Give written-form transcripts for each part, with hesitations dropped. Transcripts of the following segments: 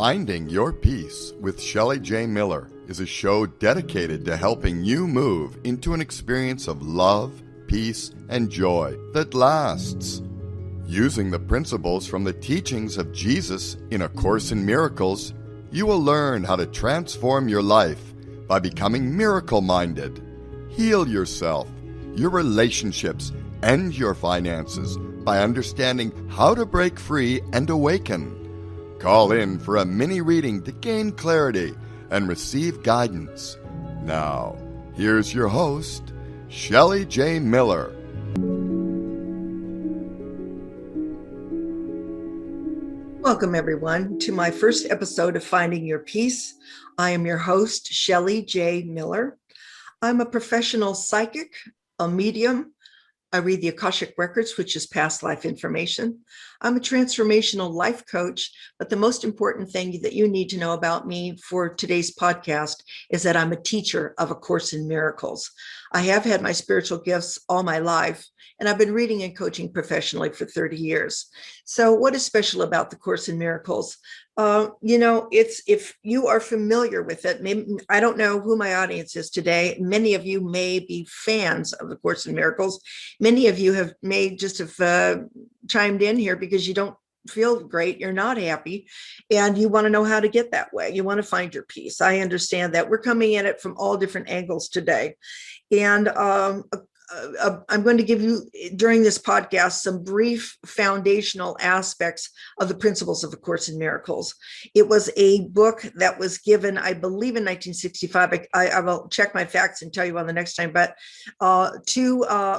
Finding Your Peace with Shelly J. Miller is a show dedicated to helping you move into an experience of love, peace, and joy that lasts. Using the principles from the teachings of Jesus in A Course in Miracles, you will learn how to transform your life by becoming miracle-minded. Heal yourself, your relationships, and your finances by understanding how to break free and awaken. Call in for a mini reading to gain clarity and receive guidance. Now, here's your host, Shelly J. Miller. Welcome, everyone, to my first episode of Finding Your Peace. I am your host, Shelly J. Miller. I'm a professional psychic, a medium. I read the Akashic Records, which is past life information. I'm a transformational life coach, but the most important thing that you need to know about me for today's podcast is that I'm a teacher of A Course in Miracles. I have had my spiritual gifts all my life, and I've been reading and coaching professionally for 30 years. So what is special about the Course in Miracles? It's if you are familiar with it, maybe, I don't know who my audience is today. Many of you may be fans of the Course in Miracles. Many of you have chimed in here because you don't feel great, you're not happy, and you want to know how to get that way. You want to find your peace. I understand that. We're coming at it from all different angles today. And I'm going to give you, during this podcast, some brief foundational aspects of the principles of A Course in Miracles. It was a book that was given, I believe, in 1965. I will check my facts and tell you on the next time, but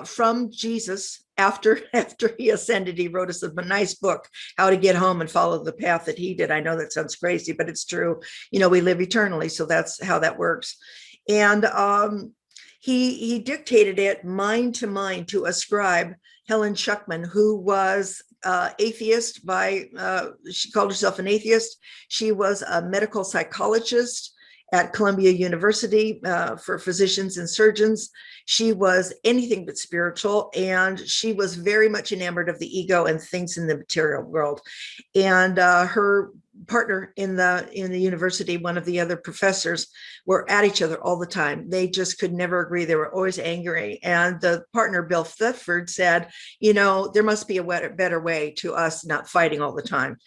from Jesus. After he ascended, he wrote us a nice book, How to Get Home and Follow the Path that he did. I know that sounds crazy, but it's true. You know, we live eternally, so that's how that works. And he dictated it mind to mind to a scribe, Helen Schuckman, who was atheist she called herself an atheist. She was a medical psychologist at Columbia University for physicians and surgeons. She was anything but spiritual, and she was very much enamored of the ego and things in the material world. And her partner in the university, one of the other professors, were at each other all the time. They just could never agree. They were always angry. And the partner, Bill Thetford, said, you know, there must be a better way to us not fighting all the time.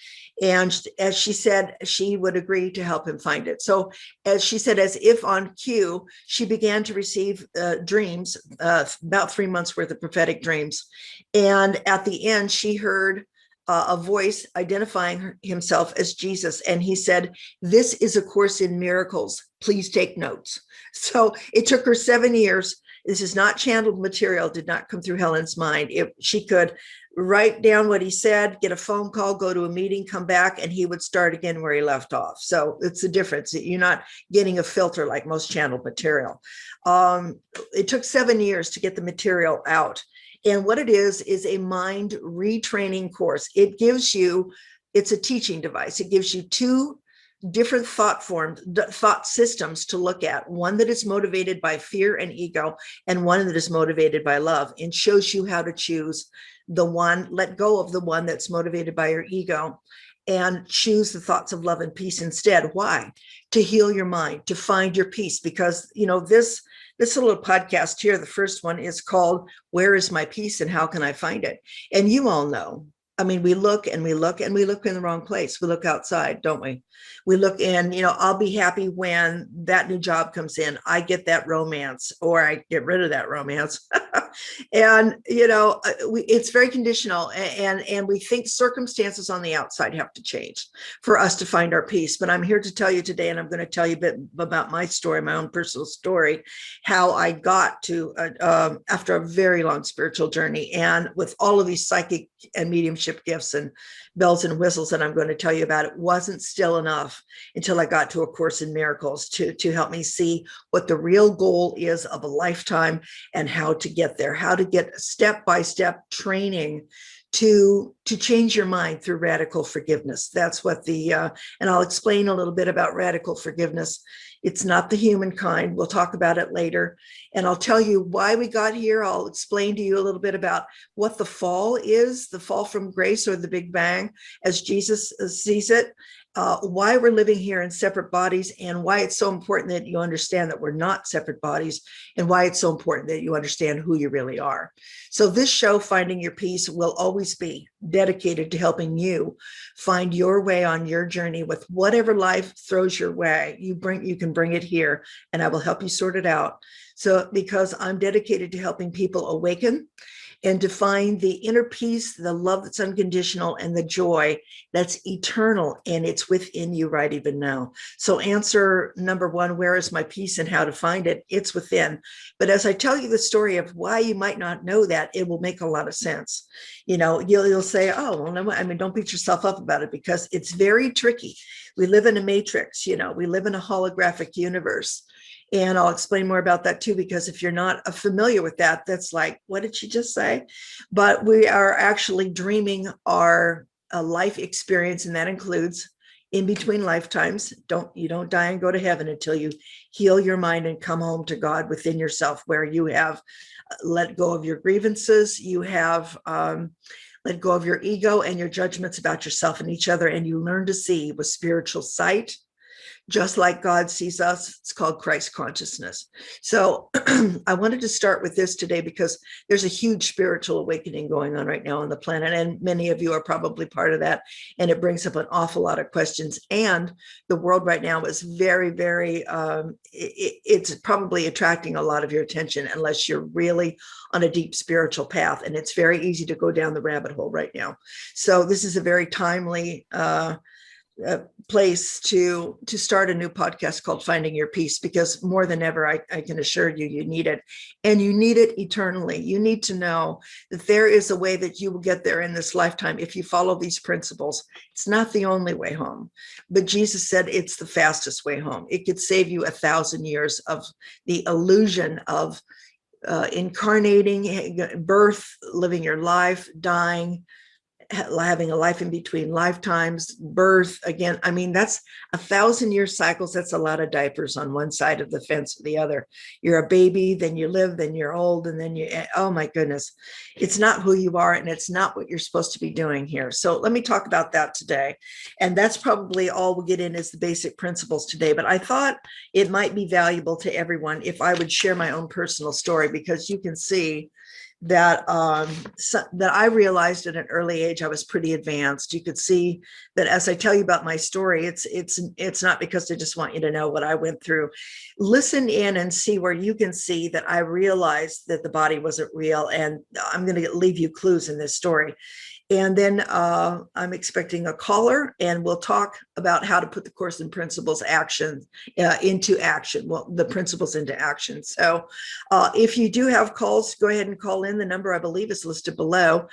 And as she said, she would agree to help him find it. So as she said, as if on cue, she began to receive dreams, about 3 months worth of prophetic dreams. And at the end, she heard a voice identifying himself as Jesus. And he said, "This is A Course in Miracles. Please take notes." So it took her 7 years. This is not channeled material, did not come through Helen's mind. She could write down what he said, get a phone call, go to a meeting, come back, and he would start again where he left off. So it's the difference. You're not getting a filter like most channeled material. It took 7 years to get the material out. And what it is a mind retraining course. It's a teaching device. It gives you two different thought systems to look at, one that is motivated by fear and ego, and one that is motivated by love, and shows you how to choose the one, let go of the one that's motivated by your ego, and choose the thoughts of love and peace instead. Why? To heal your mind, to find your peace. Because, you know, this little podcast here, the first one, is called Where is My Peace and How Can I Find It? And you all know, I mean, we look and we look and we look in the wrong place. We look outside, don't we? We look in, you know, I'll be happy when that new job comes in. I get that romance, or I get rid of that romance. And, you know, it's very conditional. And we think circumstances on the outside have to change for us to find our peace. But I'm here to tell you today, and I'm going to tell you a bit about my story, my own personal story, how I got to, after a very long spiritual journey, and with all of these psychic and mediumship gifts and bells and whistles that I'm going to tell you about, it wasn't still enough until I got to A Course in Miracles to help me see what the real goal is of a lifetime and how to get there, how to get step-by-step training to change your mind through radical forgiveness. That's what and I'll explain a little bit about radical forgiveness. It's not the humankind. We'll talk about it later. And I'll tell you why we got here. I'll explain to you a little bit about what the fall is, the fall from grace or the Big Bang, as Jesus sees it. why we're living here in separate bodies, and why it's so important that you understand that we're not separate bodies, and why it's so important that you understand who you really are. So this show, Finding Your Peace, will always be dedicated to helping you find your way on your journey with whatever life throws your way. You can bring it here, and I will help you sort it out. So because I'm dedicated to helping people awaken and to find the inner peace, the love that's unconditional, and the joy that's eternal, and it's within you right even now. So answer number one, where is my peace and how to find it? It's within. But as I tell you the story of why you might not know that, it will make a lot of sense. You'll say, oh, well, no, I mean, don't beat yourself up about it, because it's very tricky. We live in a matrix, we live in a holographic universe. And I'll explain more about that too, because if you're not familiar with that, that's like, what did she just say? But we are actually dreaming our life experience, and that includes in between lifetimes. You don't die and go to heaven until you heal your mind and come home to God within yourself, where you have let go of your grievances, you have let go of your ego and your judgments about yourself and each other, and you learn to see with spiritual sight, just like God sees us. It's called Christ consciousness. So I wanted to start with this today because there's a huge spiritual awakening going on right now on the planet, and many of you are probably part of that, and it brings up an awful lot of questions. And the world right now is very, very, it's probably attracting a lot of your attention unless you're really on a deep spiritual path, and it's very easy to go down the rabbit hole right now. So this is a very timely place to start a new podcast called Finding Your Peace, because more than ever, I can assure you, you need it, and you need it eternally. You need to know that there is a way that you will get there in this lifetime if you follow these principles. It's not the only way home, but Jesus said it's the fastest way home. It could save you 1,000 years of the illusion of incarnating, birth, living your life, dying, having a life in between lifetimes, birth again. I mean, that's 1,000-year cycles. That's a lot of diapers on one side of the fence or the other. You're a baby, then you live, then you're old, and then oh my goodness, it's not who you are, and it's not what you're supposed to be doing here. So let me talk about that today. And that's probably all we'll get in is the basic principles today. But I thought it might be valuable to everyone if I would share my own personal story, because you can see that that I realized at an early age I was pretty advanced. You could see that as I tell you about my story, it's not because I just want you to know what I went through. Listen in and see where you can see that I realized that the body wasn't real, and I'm going to leave you clues in this story. And then I'm expecting a caller, and we'll talk about how to put the Course in Principles into action. Well, the principles into action. So if you do have calls, go ahead and call in. The number, I believe, is listed below.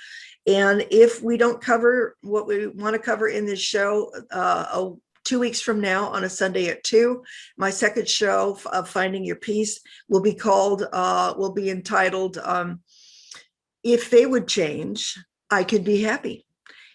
And if we don't cover what we want to cover in this show, 2 weeks from now on a Sunday at 2, my second show of Finding Your Peace will be entitled, If They Would Change, I Could Be Happy.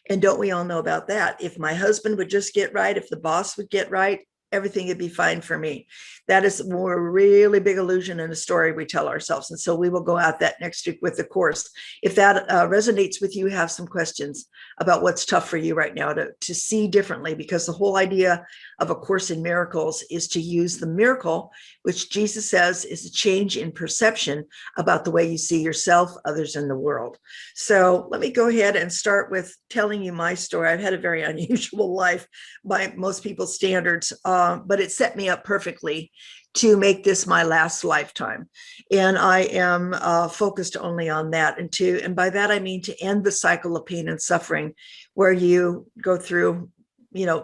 And don't we all know about that? If my husband would just get right, if the boss would get right, everything would be fine for me. That is a really big illusion in a story we tell ourselves. And so we will go at that next week with the Course. If that resonates with you, have some questions about what's tough for you right now to see differently, because the whole idea of A Course in Miracles is to use the miracle, which Jesus says is a change in perception about the way you see yourself, others, and the world. So let me go ahead and start with telling you my story. I've had a very unusual life by most people's standards, but it set me up perfectly to make this my last lifetime. And I am focused only on that. And by that, I mean to end the cycle of pain and suffering, where you go through,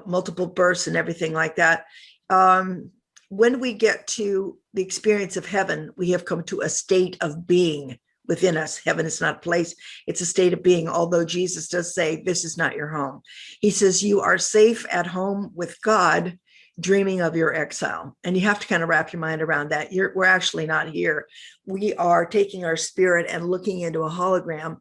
multiple births and everything like that. When we get to the experience of heaven, we have come to a state of being within us. Heaven is not a place, it's a state of being. Although Jesus does say, this is not your home. He says, you are safe at home with God, dreaming of your exile. And you have to kind of wrap your mind around that. We're actually not here. We are taking our spirit and looking into a hologram.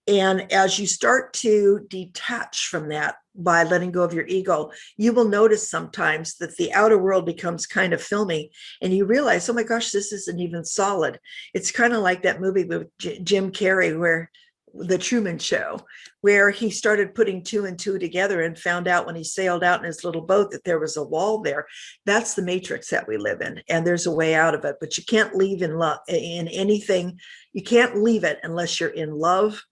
And as you start to detach from that by letting go of your ego, you will notice sometimes that the outer world becomes kind of filmy, and you realize, oh my gosh, this isn't even solid. It's kind of like that movie with Jim Carrey where the Truman Show, where he started putting two and two together and found out when he sailed out in his little boat that there was a wall there. That's the matrix that we live in, and there's a way out of it. But you can't leave in love in anything. You can't leave it unless you're in love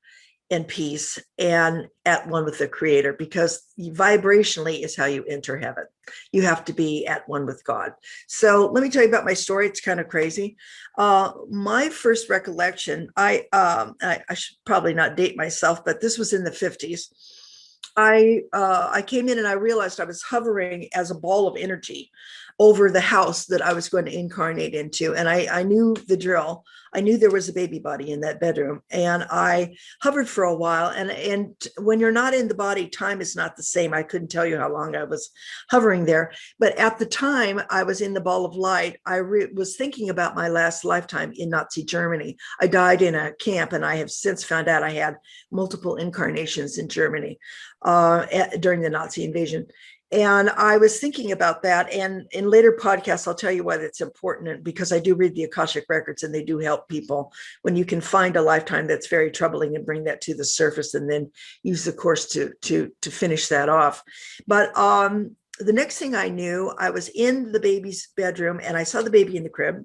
and peace and at one with the Creator, because vibrationally is how you enter heaven. You have to be at one with God. So let me tell you about my story. It's kind of crazy. My first recollection, I should probably not date myself, but this was in the 50s. I came in and I realized I was hovering as a ball of energy over the house that I was going to incarnate into. And I knew the drill. I knew there was a baby body in that bedroom, and I hovered for a while. And when you're not in the body, time is not the same. I couldn't tell you how long I was hovering there. But at the time I was in the ball of light, I was thinking about my last lifetime in Nazi Germany. I died in a camp, and I have since found out I had multiple incarnations in Germany during the Nazi invasion. And I was thinking about that. And in later podcasts, I'll tell you why that's important, because I do read the Akashic records, and they do help people when you can find a lifetime that's very troubling and bring that to the surface, and then use the course to finish that off. But the next thing I knew, I was in the baby's bedroom, and I saw the baby in the crib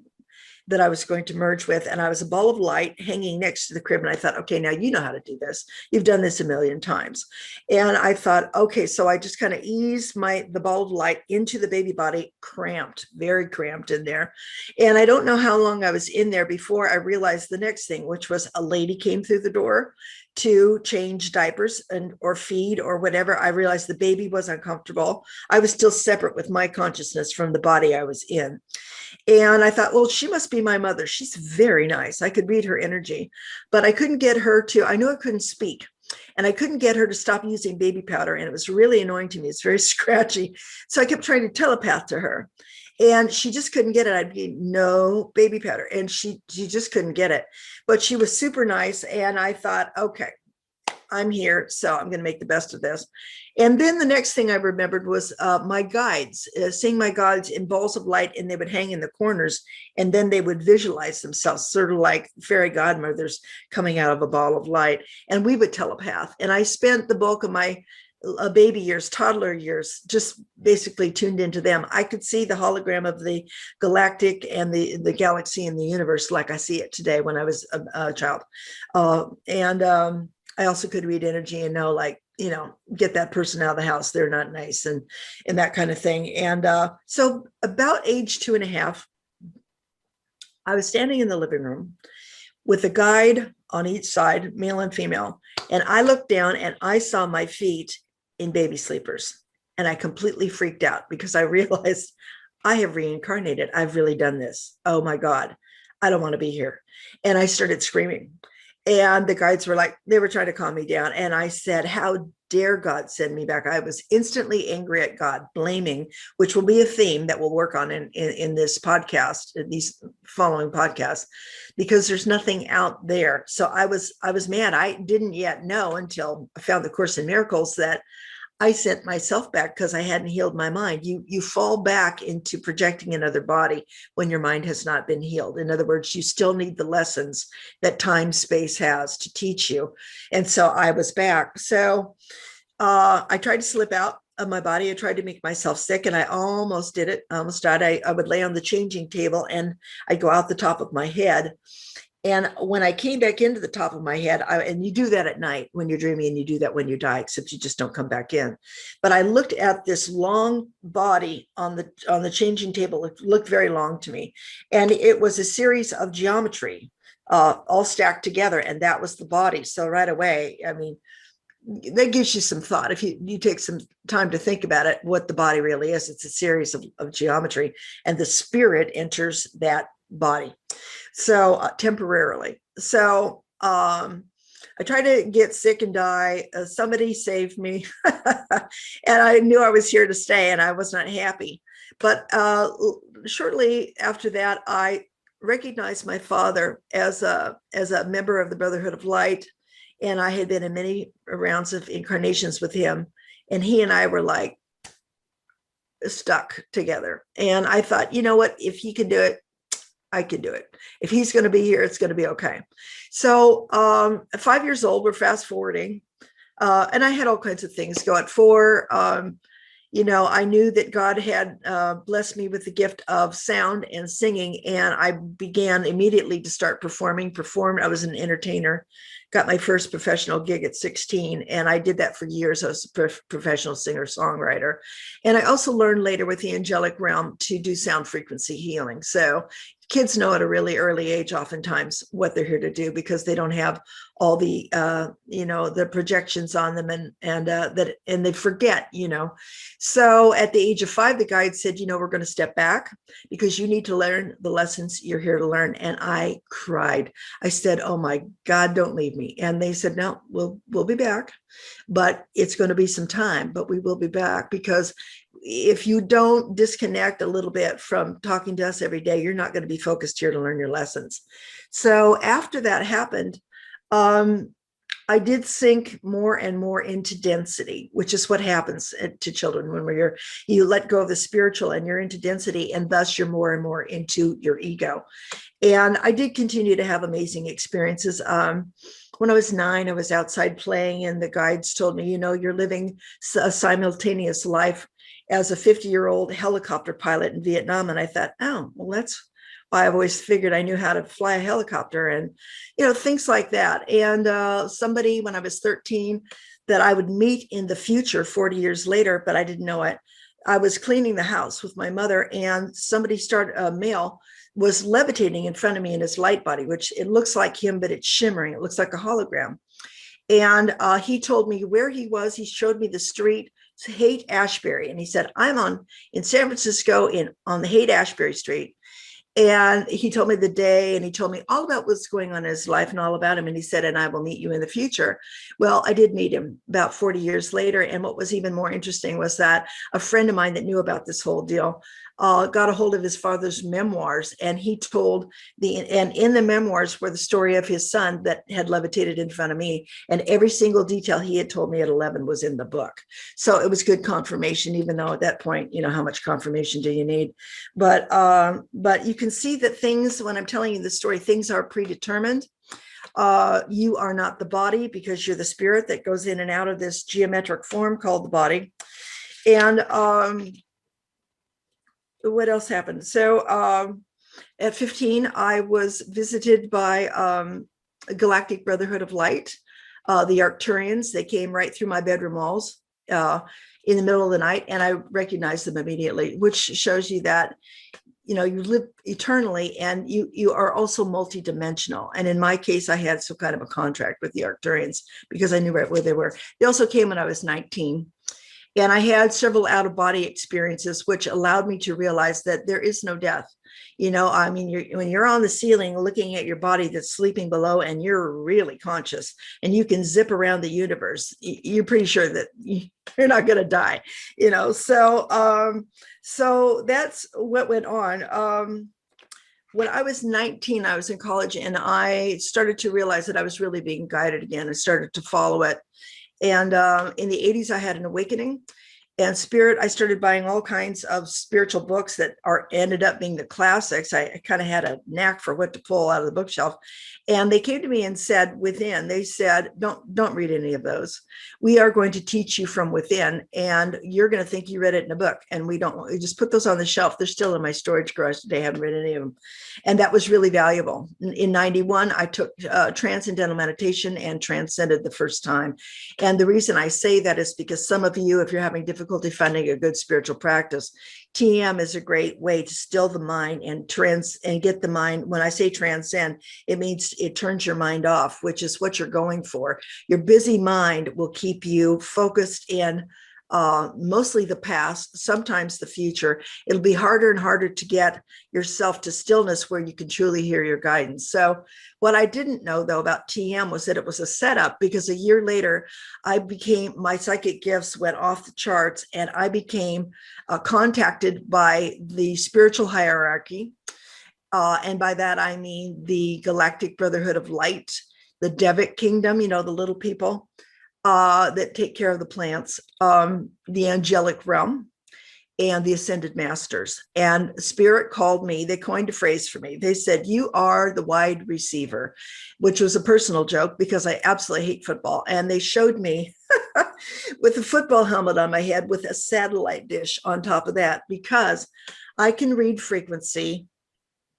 that I was going to merge with. And I was a ball of light hanging next to the crib. And I thought, okay, now you know how to do this. You've done this a million times. And I thought, okay, so I just kind of eased the ball of light into the baby body, cramped, very cramped in there. And I don't know how long I was in there before I realized the next thing, which was a lady came through the door to change diapers or feed or whatever. I realized the baby was uncomfortable. I was still separate with my consciousness from the body I was in. And I thought, well, she must be my mother. She's very nice. I could read her energy, but I couldn't get her to, I knew I couldn't speak, and I couldn't get her to stop using baby powder. And it was really annoying to me. It's very scratchy. So I kept trying to telepath to her, and she just couldn't get it. I'd be, no baby powder. And she just couldn't get it, but she was super nice. And I thought, okay, I'm here, so I'm going to make the best of this. And then the next thing I remembered was my guides, seeing my guides in balls of light, and they would hang in the corners, and then they would visualize themselves sort of like fairy godmothers coming out of a ball of light, and we would telepath. And I spent the bulk of my baby years, toddler years, just basically tuned into them. I could see the hologram of the galactic and the galaxy and the universe like I see it today when I was a child. I also could read energy and know, like, get that person out of the house. They're not nice, and that kind of thing. And so about age 2.5, I was standing in the living room with a guide on each side, male and female. And I looked down and I saw my feet in baby sleepers. And I completely freaked out because I realized I have reincarnated. I've really done this. Oh my God, I don't want to be here. And I started screaming. And the guides were like, they were trying to calm me down. And I said, how dare God send me back? I was instantly angry at God, blaming, which will be a theme that we'll work on in this podcast, in these following podcasts, because there's nothing out there. So I was mad. I didn't yet know until I found the Course in Miracles that I sent myself back because I hadn't healed my mind. You fall back into projecting another body when your mind has not been healed. In other words, you still need the lessons that time space has to teach you. And so I was back. So I tried to slip out of my body. I tried to make myself sick, and I almost did it. I almost died. I would lay on the changing table and I'd go out the top of my head. And when I came back into the top of my head, and you do that at night when you're dreaming, and you do that when you die, except you just don't come back in. But I looked at this long body on the changing table. It looked very long to me. And it was a series of geometry all stacked together. And that was the body. So right away, I mean, that gives you some thought. If you take some time to think about it, what the body really is, it's a series of geometry, and the spirit enters that body. So temporarily. So I tried to get sick and die. Somebody saved me. And I knew I was here to stay, and I was not happy. But shortly after that, I recognized my father as a member of the Brotherhood of Light. And I had been in many rounds of incarnations with him. And he and I were like stuck together. And I thought, you know what, if he can do it, I can do it. If he's going to be here, it's going to be okay. So at 5 years old, we're fast forwarding. And I had all kinds of things go. At 4, I knew that God had blessed me with the gift of sound and singing, and I began immediately to start performing. I was an entertainer, got my first professional gig at 16, and I did that for years. I was a professional singer-songwriter. And I also learned later with the angelic realm to do sound frequency healing. So kids know at a really early age, oftentimes, what they're here to do, because they don't have all the, the projections on them, and they forget, So at the age of 5, the guide said, we're going to step back because you need to learn the lessons you're here to learn. And I cried. I said, oh my God, don't leave me. And they said, no, we'll be back, but it's going to be some time, but we will be back, because if you don't disconnect a little bit from talking to us every day, you're not going to be focused here to learn your lessons. So after that happened, I did sink more and more into density, which is what happens to children when you let go of the spiritual and you're into density, and thus you're more and more into your ego. And I did continue to have amazing experiences. When I was 9, I was outside playing, and the guides told me, you're living a simultaneous life as a 50-year-old helicopter pilot in Vietnam. And I thought, oh, well, that's why I've always figured I knew how to fly a helicopter, and, things like that. And somebody, when I was 13, that I would meet in the future 40 years later, but I didn't know it. I was cleaning the house with my mother, and a male was levitating in front of me in his light body, which it looks like him, but it's shimmering. It looks like a hologram. And he told me where he was. He showed me the street, Haight-Ashbury. And he said, I'm in San Francisco on the Haight-Ashbury Street. And he told me the day, and he told me all about what's going on in his life and all about him. And he said, and I will meet you in the future. Well, I did meet him about 40 years later. And what was even more interesting was that a friend of mine that knew about this whole deal got a hold of his father's memoirs, and he told and in the memoirs were the story of his son that had levitated in front of me, and every single detail he had told me at 11 was in the book. So it was good confirmation, even though at that point, how much confirmation do you need? But you can see that things, when I'm telling you the story, things are predetermined. You are not the body, because you're the spirit that goes in and out of this geometric form called the body. And what else happened? So at 15, I was visited by a Galactic Brotherhood of Light, the Arcturians. They came right through my bedroom walls in the middle of the night, and I recognized them immediately, which shows you that you live eternally, and you are also multidimensional. And in my case, I had some kind of a contract with the Arcturians because I knew right where they were. They also came when I was 19. And I had several out-of-body experiences, which allowed me to realize that there is no death. When you're on the ceiling looking at your body that's sleeping below, and you're really conscious, and you can zip around the universe, you're pretty sure that you're not going to die. So that's what went on. When I was 19, I was in college, and I started to realize that I was really being guided again. I started to follow it. And in the 80s, I had an awakening. And I started buying all kinds of spiritual books that ended up being the classics. I kind of had a knack for what to pull out of the bookshelf. And they came to me and said, they said, don't read any of those. We are going to teach you from within, and you're going to think you read it in a book. And we just put those on the shelf. They're still in my storage garage today. I haven't read any of them. And that was really valuable. In 91, I took transcendental meditation and transcended the first time. And the reason I say that is because some of you, if you're having difficulty finding a good spiritual practice, TM is a great way to still the mind and get the mind. When I say transcend, it means it turns your mind off, which is what you're going for. Your busy mind will keep you focused in mostly the past, sometimes the future. It'll be harder and harder to get yourself to stillness where you can truly hear your guidance. So what I didn't know, though, about TM was that it was a setup, because a year later, my psychic gifts went off the charts, and I became contacted by the spiritual hierarchy. And by that, I mean the Galactic Brotherhood of Light, the Devic Kingdom, the little people that take care of the plants, the angelic realm. and the Ascended Masters. And Spirit called me. They coined a phrase for me. They said, "You are the wide receiver," which was a personal joke because I absolutely hate football. And they showed me with a football helmet on my head with a satellite dish on top of that, because I can read frequency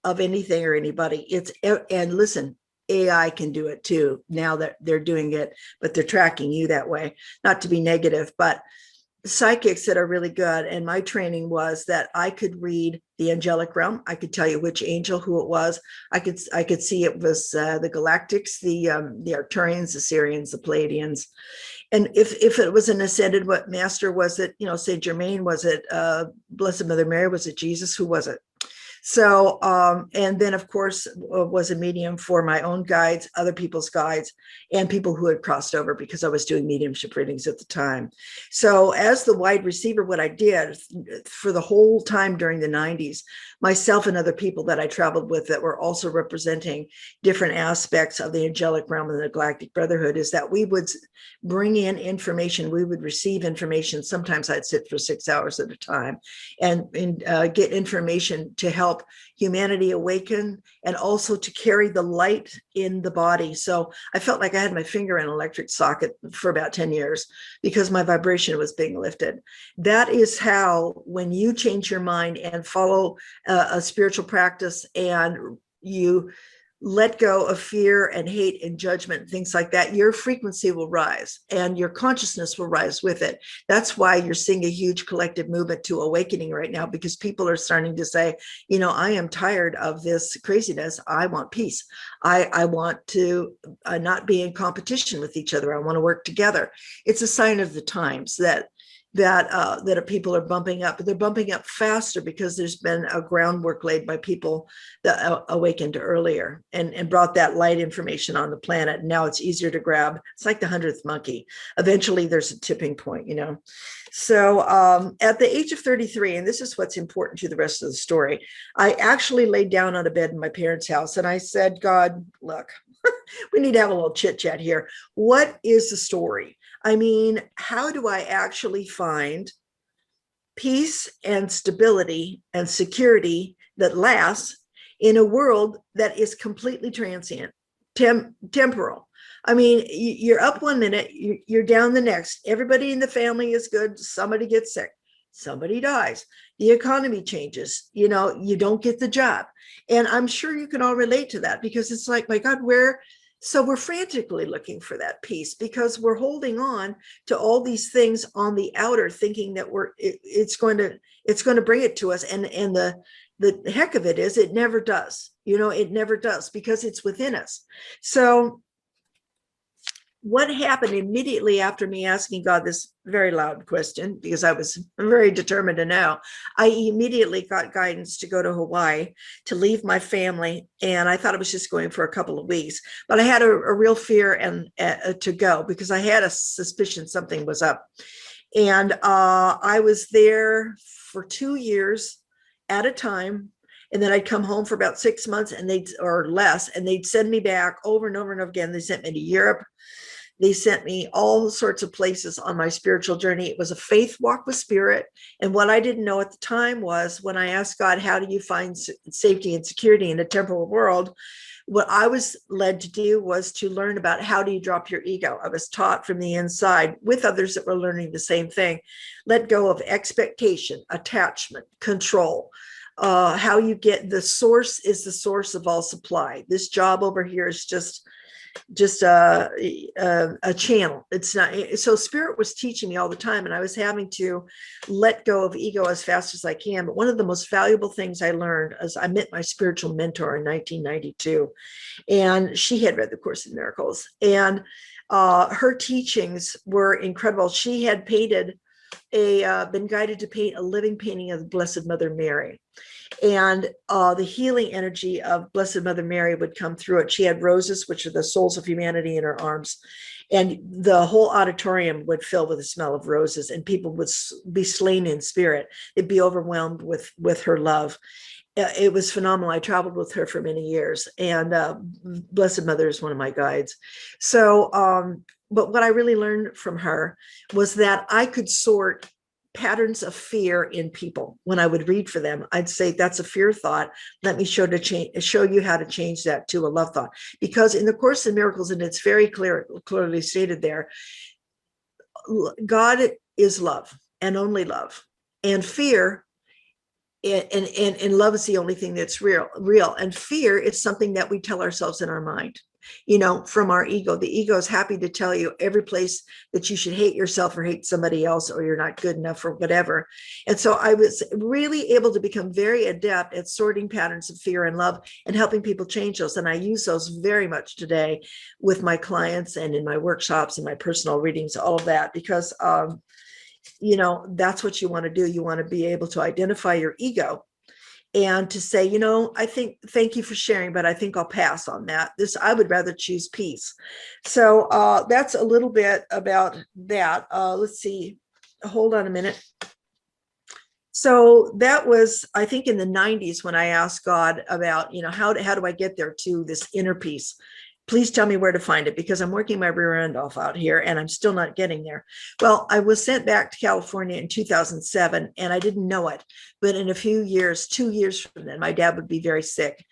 of anything or anybody. And listen, AI can do it too. Now that they're doing it, but they're tracking you that way. Not to be negative, but psychics that are really good, and my training was that I could read the angelic realm. I could tell you which angel, who it was. I could see it was the Galactics, the Arcturians, the Syrians, the Palladians. And if it was an ascended, what master was it? Saint Germain, was it Blessed Mother Mary, was it Jesus, who was it? So, and then of course was a medium for my own guides, other people's guides, and people who had crossed over because I was doing mediumship readings at the time. So as the wide receiver, what I did for the whole time during the 90s, myself and other people that I traveled with that were also representing different aspects of the angelic realm and the Galactic Brotherhood, is that we would bring in information, we would receive information. Sometimes I'd sit for 6 hours at a time and get information to help humanity awaken, and also to carry the light in the body. So I felt like I had my finger in an electric socket for about 10 years because my vibration was being lifted. That is how, when you change your mind and follow a spiritual practice, and you let go of fear and hate and judgment, things like that, your frequency will rise and your consciousness will rise with it. That's why you're seeing a huge collective movement to awakening right now, because people are starting to say, I am tired of this craziness. I want peace. I want to not be in competition with each other. I want to work together. It's a sign of the times that people are bumping up, but they're bumping up faster because there's been a groundwork laid by people that awakened earlier and brought that light information on the planet. And now it's easier to grab. It's like the 100th monkey. Eventually there's a tipping point, So at the age of 33, and this is what's important to the rest of the story, I actually laid down on a bed in my parents' house and I said, "God, look, we need to have a little chit chat here. What is the story? I mean, how do I actually find peace and stability and security that lasts in a world that is completely transient, temporal? I mean, you're up one minute, you're down the next. Everybody in the family is good. Somebody gets sick. Somebody dies. The economy changes. You don't get the job. And I'm sure you can all relate to that, because it's like, my God, so we're frantically looking for that peace because we're holding on to all these things on the outer, thinking that it's going to bring it to us. And the heck of it is, it never does. It never does, because it's within us. So what happened immediately after me asking God this very loud question, because I was very determined to know, I immediately got guidance to go to Hawaii, to leave my family. And I thought I was just going for a couple of weeks, but I had a real fear to go, because I had a suspicion something was up. And I was there for 2 years at a time. And then I'd come home for about 6 months or less, and they'd send me back over and over and over again. They sent me to Europe. They sent me all sorts of places on my spiritual journey. It was a faith walk with Spirit. And what I didn't know at the time was, when I asked God, how do you find safety and security in a temporal world? What I was led to do was to learn about, how do you drop your ego? I was taught from the inside with others that were learning the same thing. Let go of expectation, attachment, control. How you get, the source is the source of all supply. This job over here is just a channel. It's not. So Spirit was teaching me all the time, and I was having to let go of ego as fast as I can. But one of the most valuable things I learned is I met my spiritual mentor in 1992, and she had read the Course in Miracles, and her teachings were incredible. She had been guided to paint a living painting of the Blessed Mother Mary. And the healing energy of Blessed Mother Mary would come through it. She had roses, which are the souls of humanity, in her arms. And the whole auditorium would fill with the smell of roses, and people would be slain in spirit. They'd be overwhelmed with her love. It was phenomenal. I traveled with her for many years, and Blessed Mother is one of my guides. So, but what I really learned from her was that I could sort patterns of fear in people. When I would read for them, I'd say, that's a fear thought. Let me show you how to change that to a love thought. Because in the Course in Miracles, and it's very clearly stated there, God is love and only love. And fear and love is the only thing that's real. And fear is something that we tell ourselves in our mind, from our ego. The ego is happy to tell you every place that you should hate yourself or hate somebody else, or you're not good enough or whatever. And so I was really able to become very adept at sorting patterns of fear and love and helping people change those. And I use those very much today with my clients and in my workshops and my personal readings, all of that, because that's what you want to do. You want to be able to identify your ego and to say, thank you for sharing, but I think I'll pass on that. I would rather choose peace. So that's a little bit about that. Let's see, hold on a minute. So that was, I think, in the 90s when I asked God about, how do I get there to this inner peace? Please tell me where to find it, because I'm working my rear end off out here and I'm still not getting there. Well, I was sent back to California in 2007 and I didn't know it. But in a few years, 2 years from then, my dad would be very sick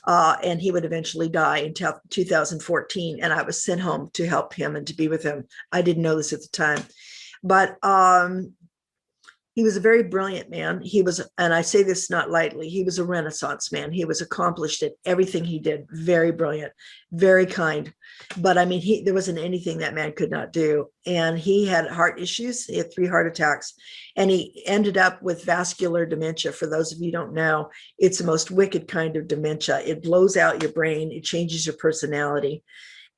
and he would eventually die in 2014. And I was sent home to help him and to be with him. I didn't know this at the time. But he was a very brilliant man. He was, and I say this not lightly, he was a Renaissance man. He was accomplished at everything he did. Very brilliant, very kind. But I mean, there wasn't anything that man could not do. And he had heart issues. He had 3 heart attacks. And he ended up with vascular dementia. For those of you who don't know, it's the most wicked kind of dementia. It blows out your brain. It changes your personality.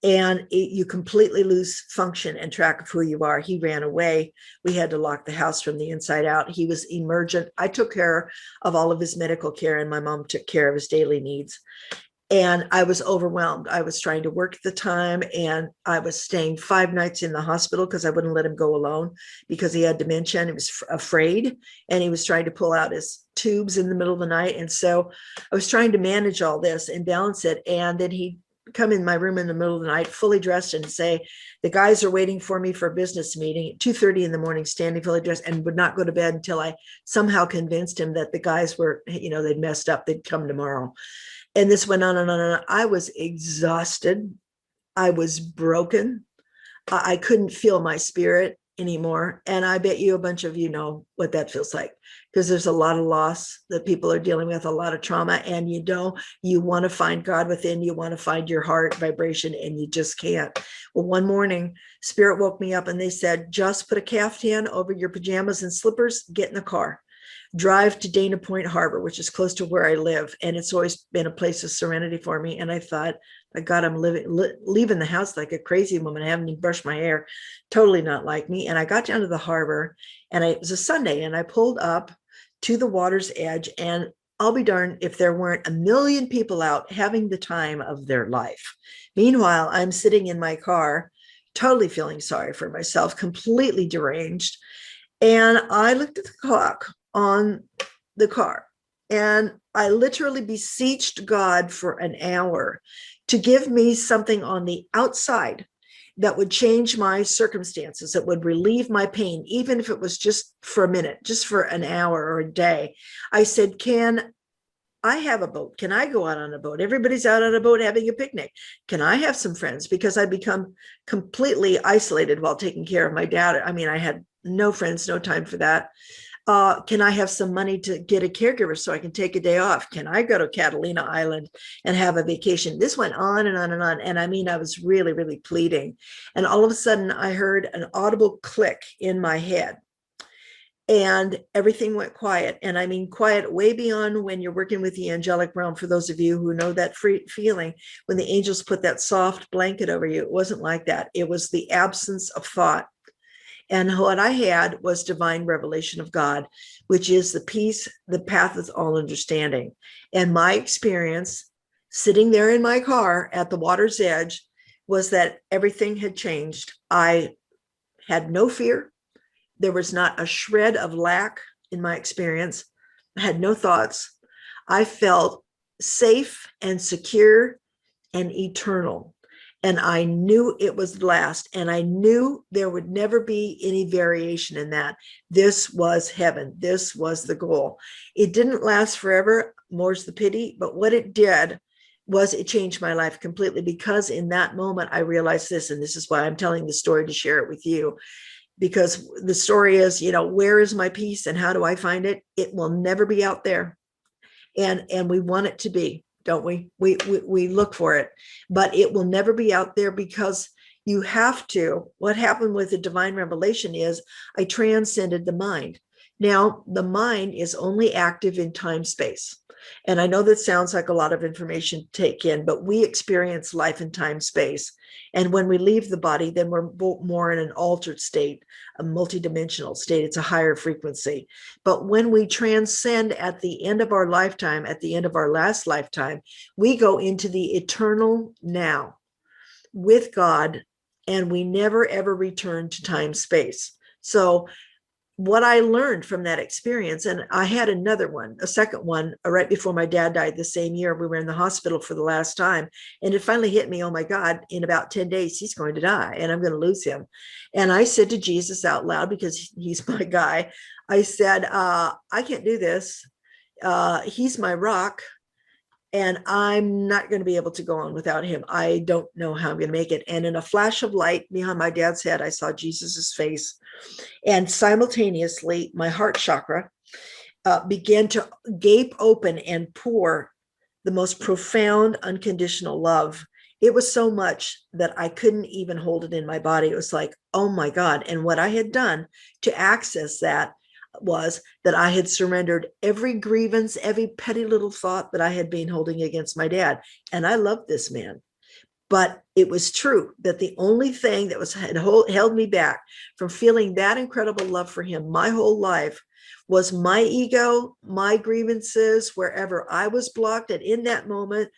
And you completely lose function and track of who you are. He ran away. We had to lock the house from the inside out. He was emergent. I took care of all of his medical care, and my mom took care of his daily needs. And I was overwhelmed. I was trying to work at the time, and I was staying 5 nights in the hospital because I wouldn't let him go alone because he had dementia and he was afraid, and he was trying to pull out his tubes in the middle of the night. And so I was trying to manage all this and balance it. And then he'd come in my room in the middle of the night, fully dressed, and say, the guys are waiting for me for a business meeting at 2:30 in the morning, standing fully dressed, and would not go to bed until I somehow convinced him that the guys were, they'd messed up. They'd come tomorrow. And this went on and on and on. I was exhausted. I was broken. I couldn't feel my spirit anymore. And I bet you a bunch of you know what that feels like, because there's a lot of loss that people are dealing with, a lot of trauma. And you want to find God within, you want to find your heart vibration, and you just can't. Well, one morning, Spirit woke me up and they said, just put a caftan over your pajamas and slippers, get in the car, drive to Dana Point Harbor, which is close to where I live. And it's always been a place of serenity for me. And I thought, my God, I'm leaving the house like a crazy woman. I haven't even brushed my hair. Totally not like me. And I got down to the harbor, and it was a Sunday, and I pulled up to the water's edge, and I'll be darned if there weren't 1 million people out having the time of their life. Meanwhile, I'm sitting in my car, totally feeling sorry for myself, completely deranged. And I looked at the clock on the car, and I literally beseeched God for an hour to give me something on the outside that would change my circumstances, that would relieve my pain, even if it was just for a minute, just for an hour or a day. I said, can I have a boat? Can I go out on a boat? Everybody's out on a boat having a picnic. Can I have some friends? Because I'd become completely isolated while taking care of my dad. I mean, I had no friends, no time for that. Can I have some money to get a caregiver so I can take a day off? Can I go to Catalina Island and have a vacation? This went on and on and on. And I mean, I was really, really pleading. And all of a sudden I heard an audible click in my head, and everything went quiet. And I mean, quiet way beyond when you're working with the angelic realm. For those of you who know that feeling, when the angels put that soft blanket over you, it wasn't like that. It was the absence of thought. And what I had was divine revelation of God, which is the peace, the path of all understanding. And my experience sitting there in my car at the water's edge was that everything had changed. I had no fear. There was not a shred of lack in my experience. I had no thoughts. I felt safe and secure and eternal. And I knew it was the last, and I knew there would never be any variation in that. This was heaven. This was the goal. It didn't last forever, more's the pity, but what it did was it changed my life completely, because in that moment I realized this, and this is why I'm telling the story, to share it with you, because the story is, where is my peace and how do I find it? It will never be out there. And we want it to be, don't we? We look for it, but it will never be out there, because you have to. What happened with the divine revelation is I transcended the mind. Now, the mind is only active in time space. And I know that sounds like a lot of information to take in, but we experience life in time space. And when we leave the body, then we're more in an altered state, a multidimensional state. It's a higher frequency. But when we transcend at the end of our lifetime, at the end of our last lifetime, we go into the eternal now with God, and we never, ever return to time space. So what I learned from that experience, and I had another one, a second one, right before my dad died the same year. We were in the hospital for the last time, and it finally hit me, oh my God, in about 10 days, he's going to die and I'm going to lose him. And I said to Jesus out loud, because he's my guy, I said, I can't do this. He's my rock, and I'm not going to be able to go on without him. I don't know how I'm going to make it. And in a flash of light behind my dad's head, I saw Jesus's face. And simultaneously, my heart chakra began to gape open and pour the most profound, unconditional love. It was so much that I couldn't even hold it in my body. It was like, oh my God. And what I had done to access that was that I had surrendered every grievance, every petty little thought that I had been holding against my dad. And I loved this man. But it was true that the only thing that had held me back from feeling that incredible love for him my whole life was my ego, my grievances, wherever I was blocked. And in that moment,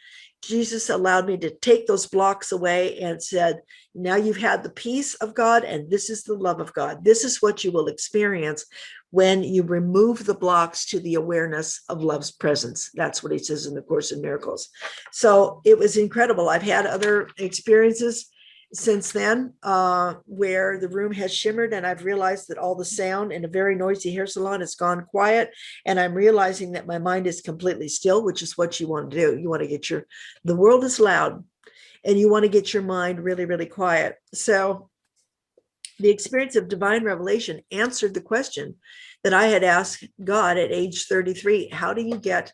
Jesus allowed me to take those blocks away and said, now you've had the peace of God, and this is the love of God. This is what you will experience when you remove the blocks to the awareness of love's presence. That's what he says in the Course in Miracles. So it was incredible. I've had other experiences since then where the room has shimmered, and I've realized that all the sound in a very noisy hair salon has gone quiet, and I'm realizing that my mind is completely still, which is what you want to do. You want to get the world is loud, and you want to get your mind really, really quiet. So the experience of divine revelation answered the question that I had asked God at age 33. How do you get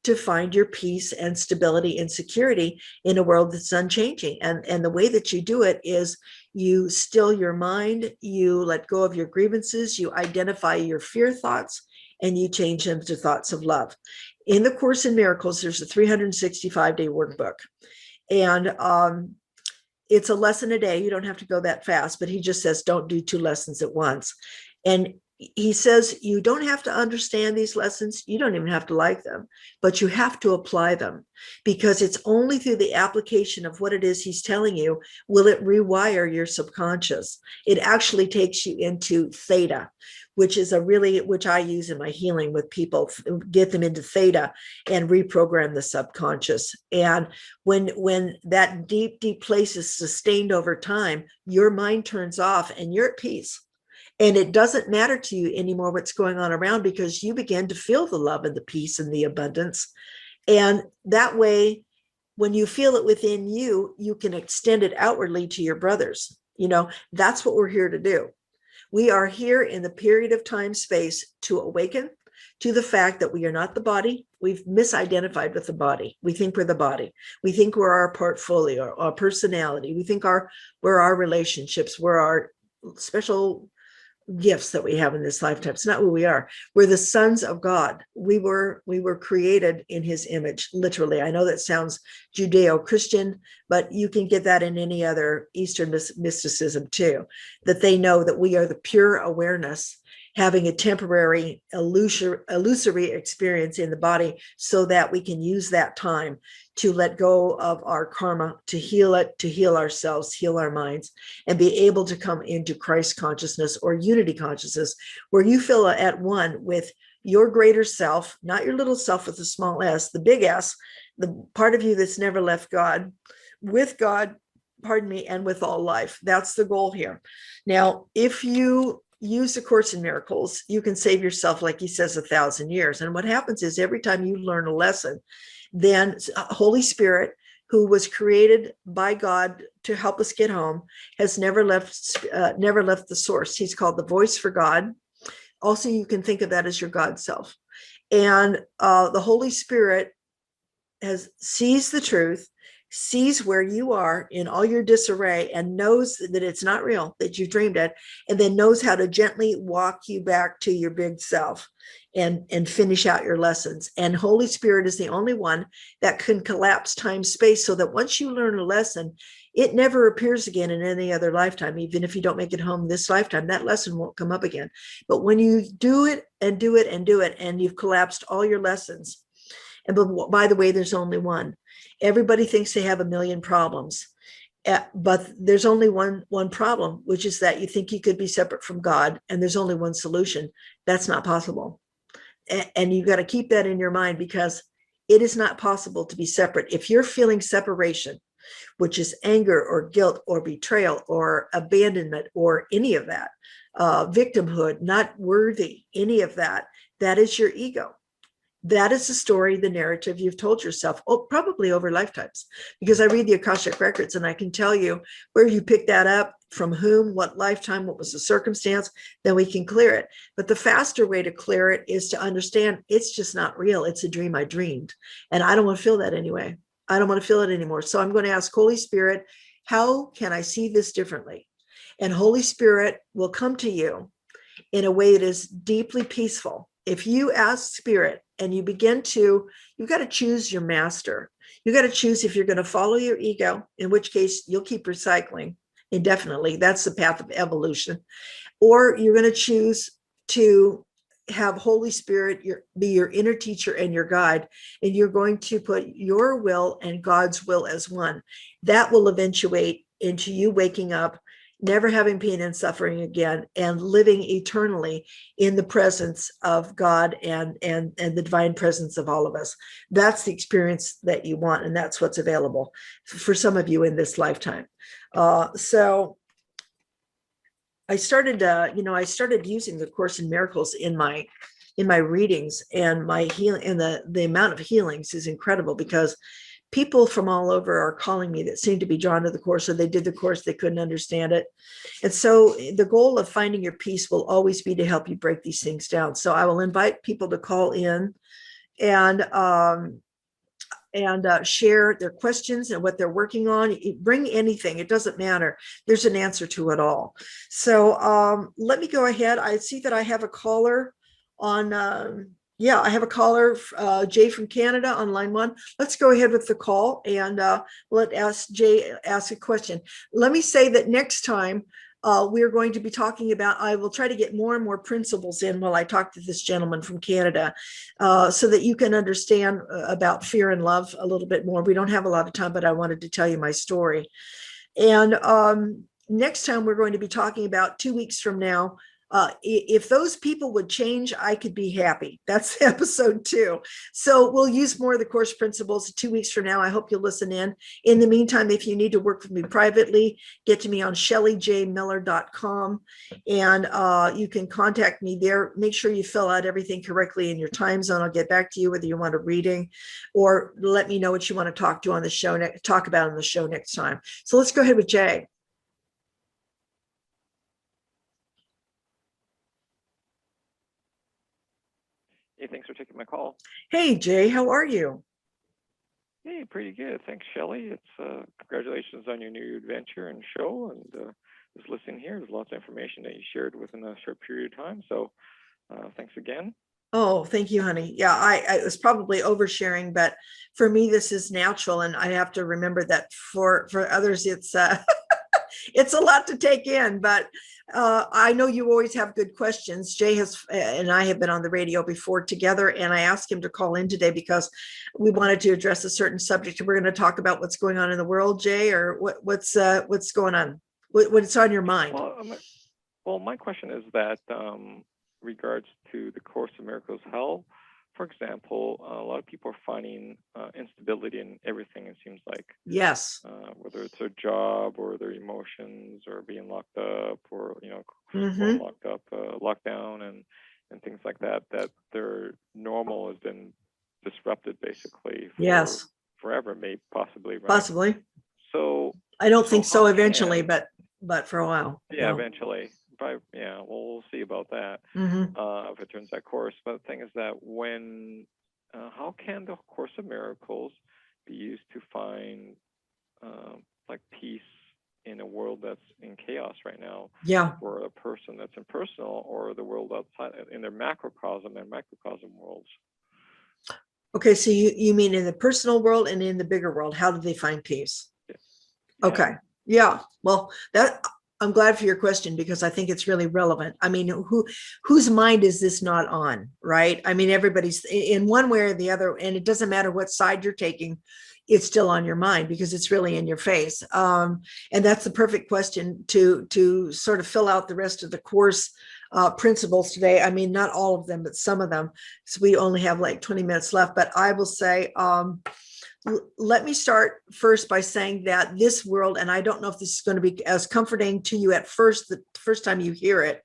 to find your peace and stability and security in a world that's unchanging? And the way that you do it is you still your mind, you let go of your grievances, you identify your fear thoughts, and you change them to thoughts of love. In the Course in Miracles, there's a 365-day workbook. And it's a lesson a day. You don't have to go that fast, but he just says, don't do 2 lessons at once. And he says, you don't have to understand these lessons. You don't even have to like them, but you have to apply them, because it's only through the application of what it is he's telling you will it rewire your subconscious. It actually takes you into theta, which is which I use in my healing with people, get them into theta and reprogram the subconscious. And when that deep, deep place is sustained over time, your mind turns off and you're at peace. And it doesn't matter to you anymore what's going on around, because you begin to feel the love and the peace and the abundance. And that way, when you feel it within you, you can extend it outwardly to your brothers. That's what we're here to do. We are here in the period of time space to awaken to the fact that we are not the body. We've misidentified with the body. We think we're the body. We think we're our portfolio, our personality. We think we're our relationships. We're our special gifts that we have in this lifetime. It's not who we are. We're the sons of God. We were created in his image, literally. I know that sounds Judeo-Christian, but you can get that in any other Eastern mysticism too, that they know that we are the pure awareness having a temporary illusory experience in the body, so that we can use that time to let go of our karma, to heal it, to heal ourselves, heal our minds, and be able to come into Christ consciousness or unity consciousness, where you feel at one with your greater self, not your little self with a small s, the big S, the part of you that's never left God, with God, pardon me, and with all life. That's the goal here. Now, if you use the Course in Miracles, you can save yourself, like he says, 1,000 years. And what happens is every time you learn a lesson, then Holy Spirit, who was created by God to help us get home, has never left the source. He's called the voice for God. Also, you can think of that as your God self. And the Holy Spirit sees the truth, sees where you are in all your disarray, and knows that it's not real, that you dreamed it, and then knows how to gently walk you back to your big self and finish out your lessons. And Holy Spirit is the only one that can collapse time space, so that once you learn a lesson, it never appears again in any other lifetime. Even if you don't make it home this lifetime, that lesson won't come up again. But when you do it and do it and do it, and you've collapsed all your lessons, and by the way, there's only one. Everybody thinks they have a million problems, but there's only one problem, which is that you think you could be separate from God, and there's only one solution. That's not possible. And you've got to keep that in your mind, because it is not possible to be separate. If you're feeling separation, which is anger or guilt or betrayal or abandonment or any of that, victimhood, not worthy, any of that, that is your ego. That is the story, the narrative you've told yourself, probably over lifetimes, because I read the Akashic records and I can tell you where you picked that up, from whom, what lifetime, what was the circumstance, then we can clear it. But the faster way to clear it is to understand it's just not real. It's a dream I dreamed. And I don't want to feel that anyway. I don't want to feel it anymore. So I'm going to ask Holy Spirit, how can I see this differently? And Holy Spirit will come to you in a way that is deeply peaceful. If you ask Spirit and you begin to, you've got to choose your master. You got to choose if you're going to follow your ego, in which case you'll keep recycling indefinitely. That's the path of evolution. Or you're going to choose to have Holy Spirit be your inner teacher and your guide, and you're going to put your will and God's will as one. That will eventuate into you waking up, never having pain and suffering again, and living eternally in the presence of God and the divine presence of all of us. That's the experience that you want, and that's what's available for some of you in this lifetime. So I started using the Course in Miracles in my readings, and my healing, and the amount of healings is incredible, because people from all over are calling me that seem to be drawn to the Course, or they did the Course, they couldn't understand it. And so the goal of finding your peace will always be to help you break these things down. So I will invite people to call in and share their questions and what they're working on. Bring anything, it doesn't matter. There's an answer to it all. So let me go ahead. I see that I have a caller on, I have a caller, Jay from Canada on line 1. Let's go ahead with the call, and let Jay ask a question. Let me say that next time, we're going to be talking about, I will try to get more and more principles in while I talk to this gentleman from Canada, so that you can understand about fear and love a little bit more. We don't have a lot of time, but I wanted to tell you my story. And next time we're going to be talking about 2 weeks from now. If those people would change, I could be happy. That's episode 2. So we'll use more of the Course principles 2 weeks from now. I hope you'll listen in. In the meantime, if you need to work with me privately, get to me on shellyjmiller.com, and you can contact me there. Make sure you fill out everything correctly in your time zone. I'll get back to you whether you want a reading, or let me know what you want to talk about on the show next time. So let's go ahead with Jay. Hey, thanks for taking my call. Hey, Jay, how are you? Hey, pretty good. Thanks, Shelly. It's congratulations on your new adventure and show. And just listening here, there's lots of information that you shared within a short period of time. So thanks again. Oh, thank you, honey. Yeah, I was probably oversharing, but for me, this is natural. And I have to remember that for others, it's it's a lot to take in, but I know you always have good questions. Jay and I have been on the radio before together, and I asked him to call in today because we wanted to address a certain subject. We're going to talk about what's going on in the world, Jay, or what's going on, what's on your mind. Well, my question is that regards to the Course in Miracles, how, for example, a lot of people are finding instability in everything, it seems like. Yes. whether it's their job or their emotions or being locked up or, Mm-hmm. going locked up, lockdown and things like that, that their normal has been disrupted basically for Yes. forever, maybe possibly, right? Possibly. So I don't think so how eventually, can- but for a while. yeah, eventually. But yeah, we'll see about that Mm-hmm. if it turns that course. But the thing is that how can the Course of Miracles be used to find like peace in a world that's in chaos right now? Yeah. For a person that's impersonal, or the world outside in their macrocosm and microcosm worlds. Okay, so you mean in the personal world and in the bigger world, how do they find peace? Yeah. Okay. Yeah. Well, I'm glad for your question, because I think it's really relevant. I mean, whose mind is this not on, right? I mean, everybody's in one way or the other, and it doesn't matter what side you're taking, it's still on your mind because it's really in your face. And that's the perfect question to sort of fill out the rest of the course principles today. I mean, not all of them, but some of them. So we only have like 20 minutes left, but I will say, let me start first by saying that this world, and I don't know if this is going to be as comforting to you at first, the first time you hear it,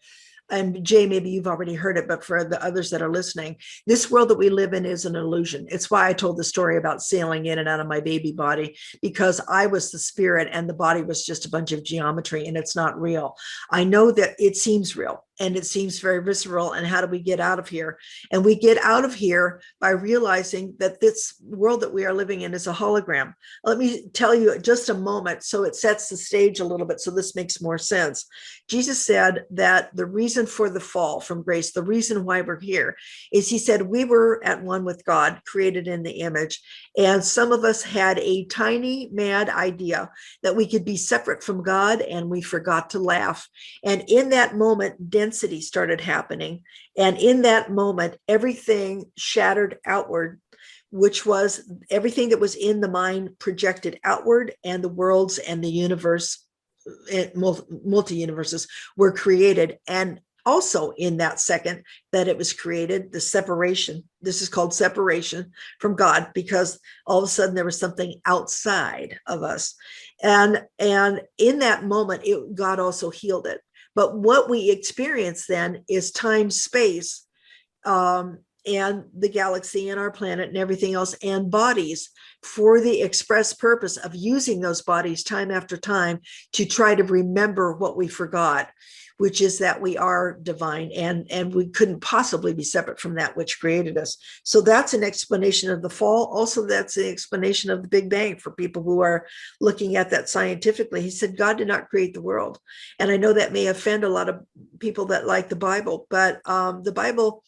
and Jay, maybe you've already heard it, but for the others that are listening, this world that we live in is an illusion. It's why I told the story about sailing in and out of my baby body, because I was the spirit and the body was just a bunch of geometry, and it's not real. I know that it seems real and it seems very visceral. And how do we get out of here? And we get out of here by realizing that this world that we are living in is a hologram. Let me tell you just a moment, so it sets the stage a little bit, so this makes more sense. Jesus said that the reason for the fall from grace, the reason why we're here, is he said we were at one with God, created in the image, and some of us had a tiny mad idea that we could be separate from God, and we forgot to laugh. And in that moment, density started happening. And in that moment, everything shattered outward, which was everything that was in the mind projected outward, and the worlds and the universe, multi-universes were created. And also in that second that it was created, the separation, this is called separation from God, because all of a sudden there was something outside of us. And in that moment, God also healed it. But what we experience then is time, space, and the galaxy and our planet and everything else, and bodies, for the express purpose of using those bodies time after time to try to remember what we forgot, which is that we are divine, and we couldn't possibly be separate from that which created us. So that's an explanation of the fall. Also, that's the explanation of the Big Bang for people who are looking at that scientifically. He said God did not create the world. And I know that may offend a lot of people that like the Bible, but the Bible,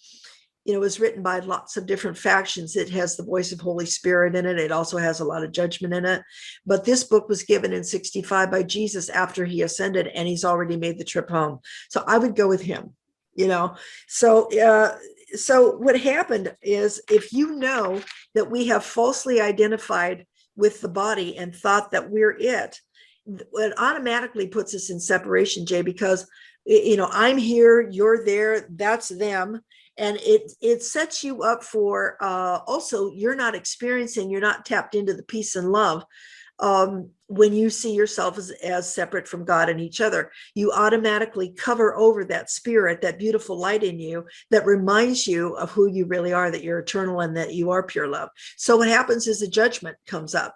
was written by lots of different factions. It has the voice of Holy Spirit in it. It also has a lot of judgment in it. But this book was given in 65 by Jesus after he ascended, and he's already made the trip home. So I would go with him, So what happened is, if you know that we have falsely identified with the body and thought that we're it automatically puts us in separation, Jay, because, I'm here, you're there, that's them. And it sets you up for also, you're not tapped into the peace and love. When you see yourself as separate from God and each other, you automatically cover over that spirit, that beautiful light in you that reminds you of who you really are, that you're eternal and that you are pure love. So what happens is the judgment comes up,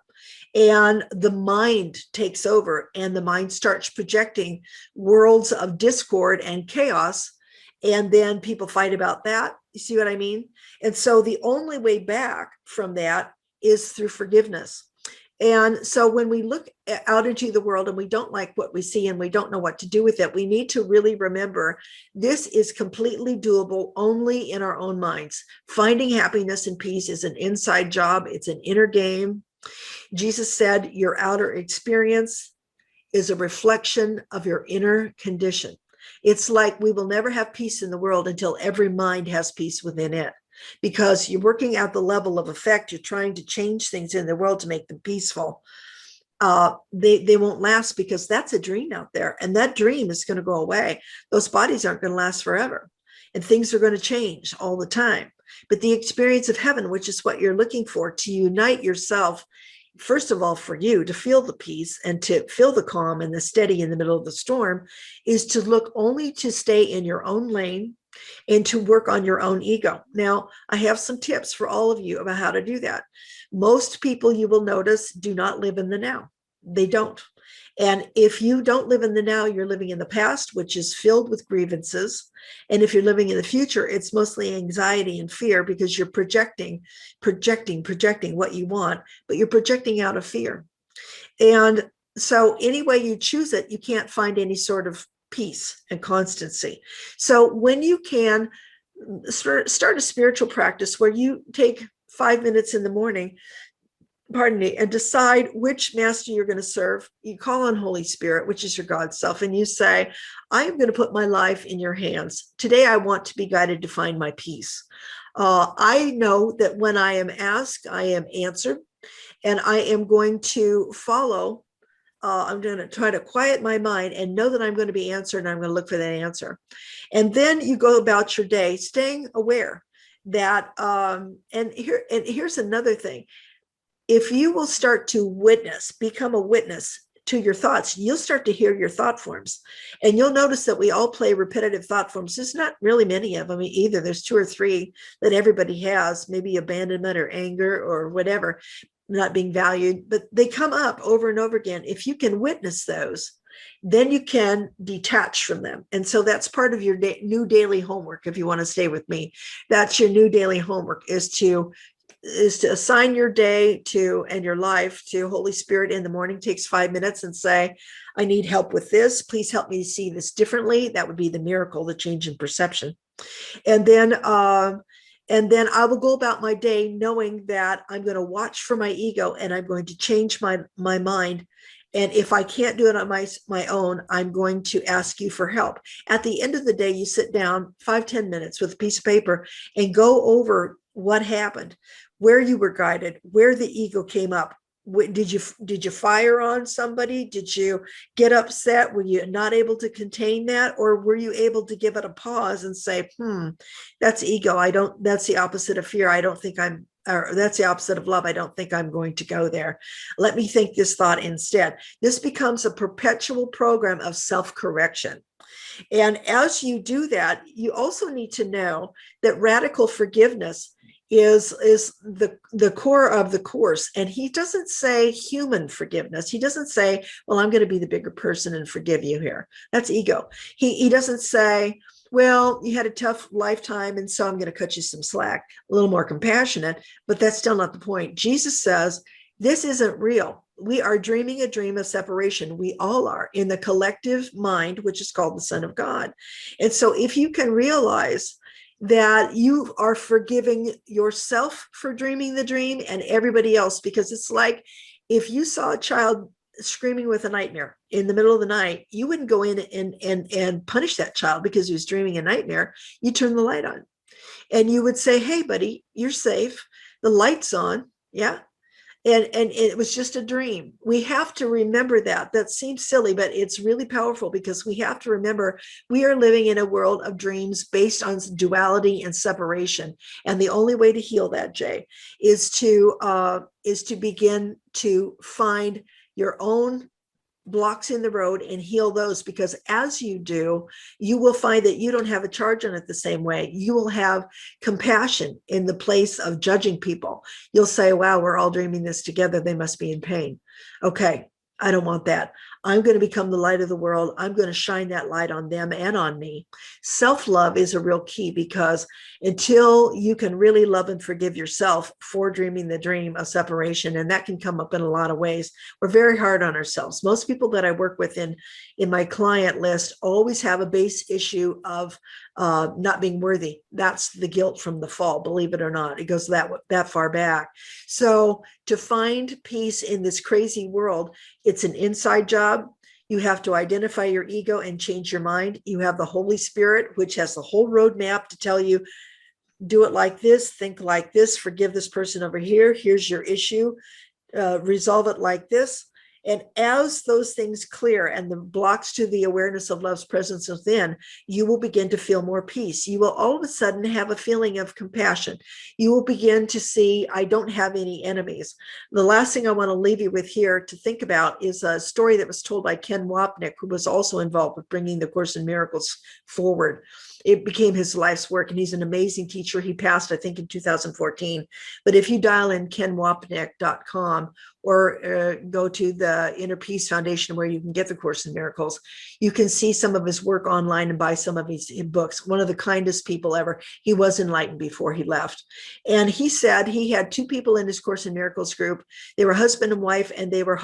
and the mind takes over, and the mind starts projecting worlds of discord and chaos. And then people fight about that. You see what I mean? And so the only way back from that is through forgiveness. And so when we look out into the world and we don't like what we see and we don't know what to do with it, we need to really remember this is completely doable only in our own minds. Finding happiness and peace is an inside job. It's an inner game. Jesus said your outer experience is a reflection of your inner condition. It's like we will never have peace in the world until every mind has peace within it, because you're working at the level of effect. You're trying to change things in the world to make them peaceful. They won't last, because that's a dream out there, and that dream is going to go away. Those bodies aren't going to last forever, and things are going to change all the time. But the experience of heaven, which is what you're looking for, to unite yourself first of all, for you to feel the peace and to feel the calm and the steady in the middle of the storm is to look only to stay in your own lane and to work on your own ego. Now, I have some tips for all of you about how to do that. Most people, you will notice, do not live in the now. They don't. And if you don't live in the now, you're living in the past, which is filled with grievances. And if you're living in the future, it's mostly anxiety and fear because you're projecting what you want, but you're projecting out of fear. And so any way you choose it, you can't find any sort of peace and constancy. So when you can start a spiritual practice where you take 5 minutes in the morning, and decide which master you're going to serve. You call on Holy Spirit, which is your God self, and you say, I am going to put my life in your hands. Today, I want to be guided to find my peace. I know that when I am asked, I am answered, and I am going to follow. I'm going to try to quiet my mind and know that I'm going to be answered, and I'm going to look for that answer. And then you go about your day, staying aware that, and here's another thing. If you will start to become a witness to your thoughts, you'll start to hear your thought forms. And you'll notice that we all play repetitive thought forms. There's not really many of them either. There's 2 or 3 that everybody has, maybe abandonment or anger or whatever, not being valued, but they come up over and over again. If you can witness those, then you can detach from them. And so that's part of your new daily homework. If you want to stay with me, that's your new daily homework, is to assign your day to and your life to Holy Spirit in the morning. Takes 5 minutes and say, I need help with this. Please help me see this differently. That would be the miracle, the change in perception. And then I will go about my day knowing that I'm going to watch for my ego and I'm going to change my mind. And if I can't do it on my own, I'm going to ask you for help. At the end of the day, you sit down 5-10 minutes with a piece of paper and go over what happened, where you were guided, where the ego came up. Did you fire on somebody? Did you get upset? Were you not able to contain that? Or were you able to give it a pause and say, that's ego. That's the opposite of fear. Or that's the opposite of love. I don't think I'm going to go there. Let me think this thought instead. This becomes a perpetual program of self-correction. And as you do that, you also need to know that radical forgiveness is the core of the course. And he doesn't say human forgiveness. He doesn't say, well, I'm going to be the bigger person and forgive you here. That's ego. He doesn't say, well, you had a tough lifetime, and so I'm going to cut you some slack. A little more compassionate, but that's still not the point. Jesus says, this isn't real. We are dreaming a dream of separation. We all are, in the collective mind, which is called the Son of God. And so if you can realize that you are forgiving yourself for dreaming the dream and everybody else, because it's like if you saw a child screaming with a nightmare in the middle of the night, you wouldn't go in and punish that child because he was dreaming a nightmare. You turn the light on and you would say, hey, buddy, you're safe. The light's on. Yeah. And it was just a dream. We have to remember that. That seems silly, but it's really powerful, because we have to remember we are living in a world of dreams based on duality and separation. And the only way to heal that, Jay, is to begin to find your own blocks in the road and heal those, because as you do, you will find that you don't have a charge on it the same way. You will have compassion in the place of judging people. You'll say, wow, we're all dreaming this together. They must be in pain. Okay, I don't want that. I'm going to become the light of the world. I'm going to shine that light on them and on me. Self-love is a real key, because until you can really love and forgive yourself for dreaming the dream of separation, and that can come up in a lot of ways, we're very hard on ourselves. Most people that I work with in my client list always have a base issue of not being worthy. That's the guilt from the fall, believe it or not. It goes that far back. So to find peace in this crazy world, it's an inside job. You have to identify your ego and change your mind. You have the Holy Spirit, which has the whole roadmap to tell you, do it like this, think like this, forgive this person over here. Here's your issue. Resolve it like this. And as those things clear and the blocks to the awareness of love's presence within, you will begin to feel more peace. You will all of a sudden have a feeling of compassion. You will begin to see, I don't have any enemies. The last thing I want to leave you with here to think about is a story that was told by Ken Wapnick, who was also involved with bringing the Course in Miracles forward. It became his life's work, and he's an amazing teacher. He passed, I think, in 2014. But if you dial in kenwapnick.com or go to the Inner Peace Foundation, where you can get the Course in Miracles, you can see some of his work online and buy some of his books. One of the kindest people ever. He was enlightened before he left. And he said he had two people in his Course in Miracles group. They were husband and wife, and they were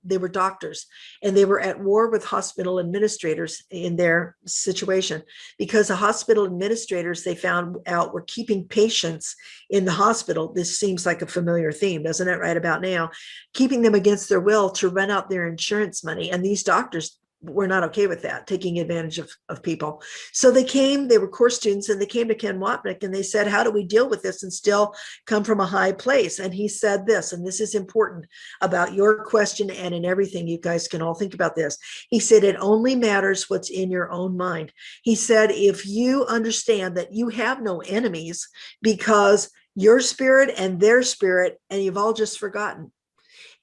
they were doctors, and they were at war with hospital administrators in their situation, because the hospital administrators, they found out, were keeping patients in the hospital. This seems like a familiar theme, doesn't it, right about now? Keeping them against their will to rent out their insurance money. And these doctors were not okay with that, taking advantage of people. So they were course students, and they came to Ken Wapnick and they said, how do we deal with this and still come from a high place? And he said this, and this is important about your question and in everything. You guys can all think about this. He said, it only matters what's in your own mind. He said, if you understand that you have no enemies, because your spirit and their spirit, and you've all just forgotten,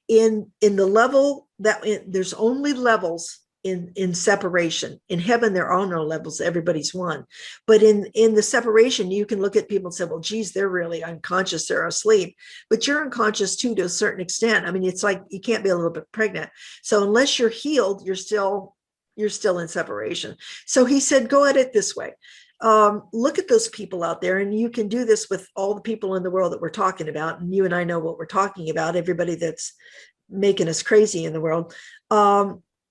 in the level that there's only levels in separation. In heaven, there are no levels. Everybody's one. But in the separation, you can look at people and say, well, geez, they're really unconscious. They're asleep. But you're unconscious too, to a certain extent. I mean, it's like you can't be a little bit pregnant. So unless you're healed, you're still in separation. So he said, go at it this way. Look at those people out there, and you can do this with all the people in the world that we're talking about. And you and I know what we're talking about, everybody that's making us crazy in the world.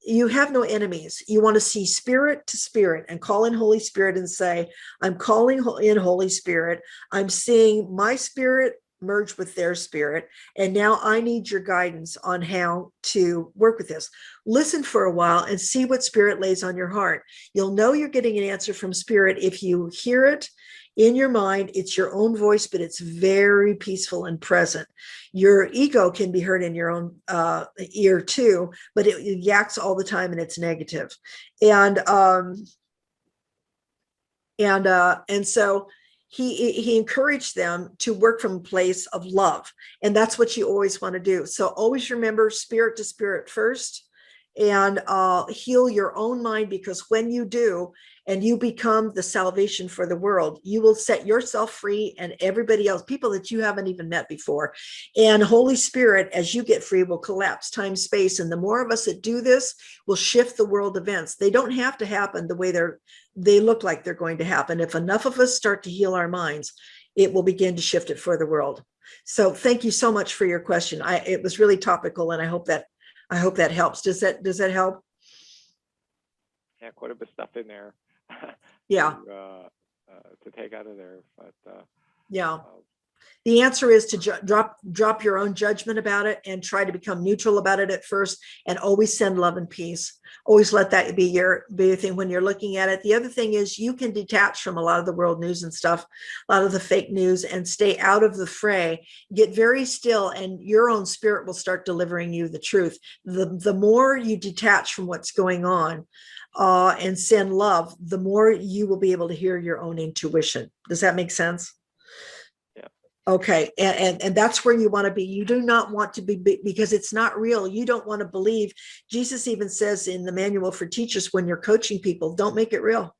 You have no enemies. You want to see spirit to spirit and call in Holy Spirit and say, I'm calling in Holy Spirit. I'm seeing my spirit merge with their spirit. And now I need your guidance on how to work with this. Listen for a while and see what spirit lays on your heart. You'll know you're getting an answer from spirit if you hear it in your mind. It's your own voice, but it's very peaceful and present. Your ego can be heard in your own ear too, but it yaks all the time and it's negative. And so he encouraged them to work from a place of love. And that's what you always want to do. So always remember spirit to spirit first, and heal your own mind, because when you do, and you become the salvation for the world, you will set yourself free and everybody else, people that you haven't even met before. And Holy Spirit, as you get free, will collapse time, space. And the more of us that do this will shift the world events. They don't have to happen the way they look like they're going to happen. If enough of us start to heal our minds, it will begin to shift it for the world. So thank you so much for your question. It was really topical, and I hope that helps. Does that help? Yeah, quite a bit of stuff in there. Yeah. To take out of there, but yeah. The answer is to drop your own judgment about it and try to become neutral about it at first, and always send love and peace. Always let that be your thing when you're looking at it. The other thing is you can detach from a lot of the world news and stuff, a lot of the fake news, and stay out of the fray. Get very still, and your own spirit will start delivering you the truth. The more you detach from what's going on, and send love, the more you will be able to hear your own intuition. Does that make sense? Yeah. Okay. And that's where you want to be. You do not want to be, because it's not real. You don't want to believe. Jesus even says in the manual for teachers, when you're coaching people, don't make it real.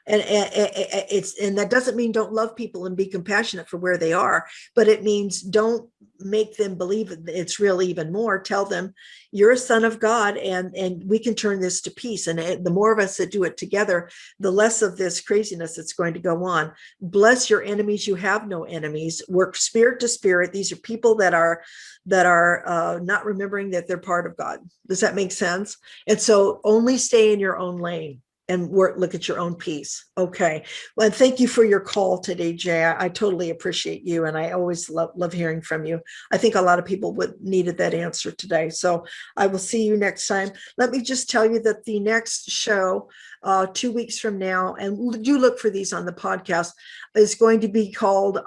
And that doesn't mean don't love people and be compassionate for where they are, but it means don't make them believe it's real even more. Tell them you're a son of God, and we can turn this to peace. And the more of us that do it together, the less of this craziness that's going to go on. Bless your enemies. You have no enemies. Work spirit to spirit. These are people that are not remembering that they're part of God. Does that make sense? And so only stay in your own lane and look at your own peace. Okay. Well, thank you for your call today, Jay. I totally appreciate you. And I always love hearing from you. I think a lot of people needed that answer today. So I will see you next time. Let me just tell you that the next show, 2 weeks from now, and do look for these on the podcast, is going to be called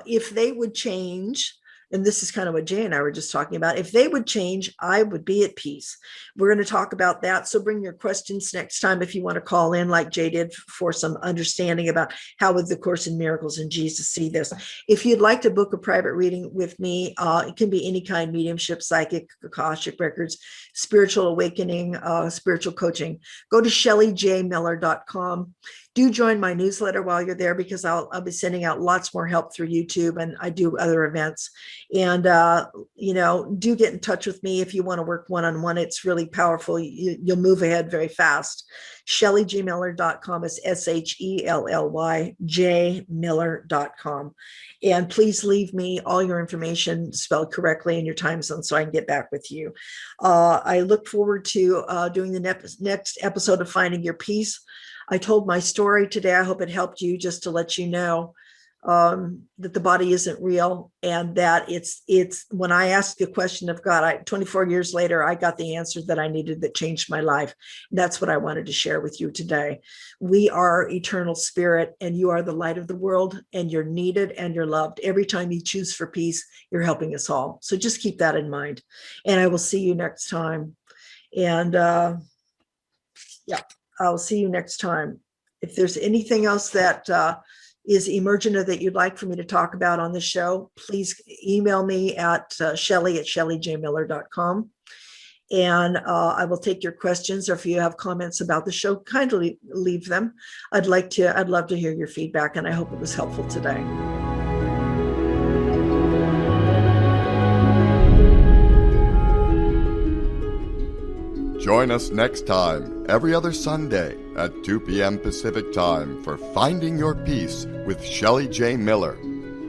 If They Would Change, and this is kind of what Jay and I were just talking about, if they would change, I would be at peace. We're going to talk about that. So bring your questions next time if you want to call in like Jay did for some understanding about how would the Course in Miracles and Jesus see this. If you'd like to book a private reading with me, it can be any kind, mediumship, psychic, Akashic records, spiritual awakening, spiritual coaching. Go to shellyjmiller.com. Do join my newsletter while you're there, because I'll be sending out lots more help through YouTube, and I do other events. And, do get in touch with me if you want to work one-on-one. It's really powerful. You'll move ahead very fast. ShellyJMiller.com is ShellyJMiller.com. And please leave me all your information spelled correctly in your time zone so I can get back with you. I look forward to doing the next episode of Finding Your Peace. I told my story today. I hope it helped you, just to let you know that the body isn't real, and that it's when I asked the question of God, 24 years later, I got the answer that I needed that changed my life. And that's what I wanted to share with you today. We are eternal spirit, and you are the light of the world, and you're needed and you're loved. Every time you choose for peace, you're helping us all. So just keep that in mind. And I will see you next time. And I'll see you next time. If there's anything else that is emergent or that you'd like for me to talk about on the show, please email me at Shelly@ShellyJMiller.com. And I will take your questions, or if you have comments about the show, kindly leave them. I'd love to hear your feedback, and I hope it was helpful today. Join us next time, every other Sunday at 2 p.m. Pacific Time, for Finding Your Peace with Shelly J. Miller.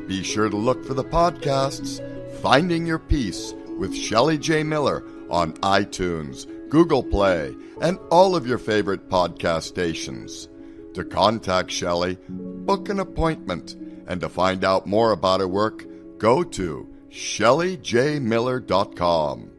Be sure to look for the podcasts Finding Your Peace with Shelly J. Miller on iTunes, Google Play, and all of your favorite podcast stations. To contact Shelly, book an appointment, and to find out more about her work, go to ShellyJMiller.com.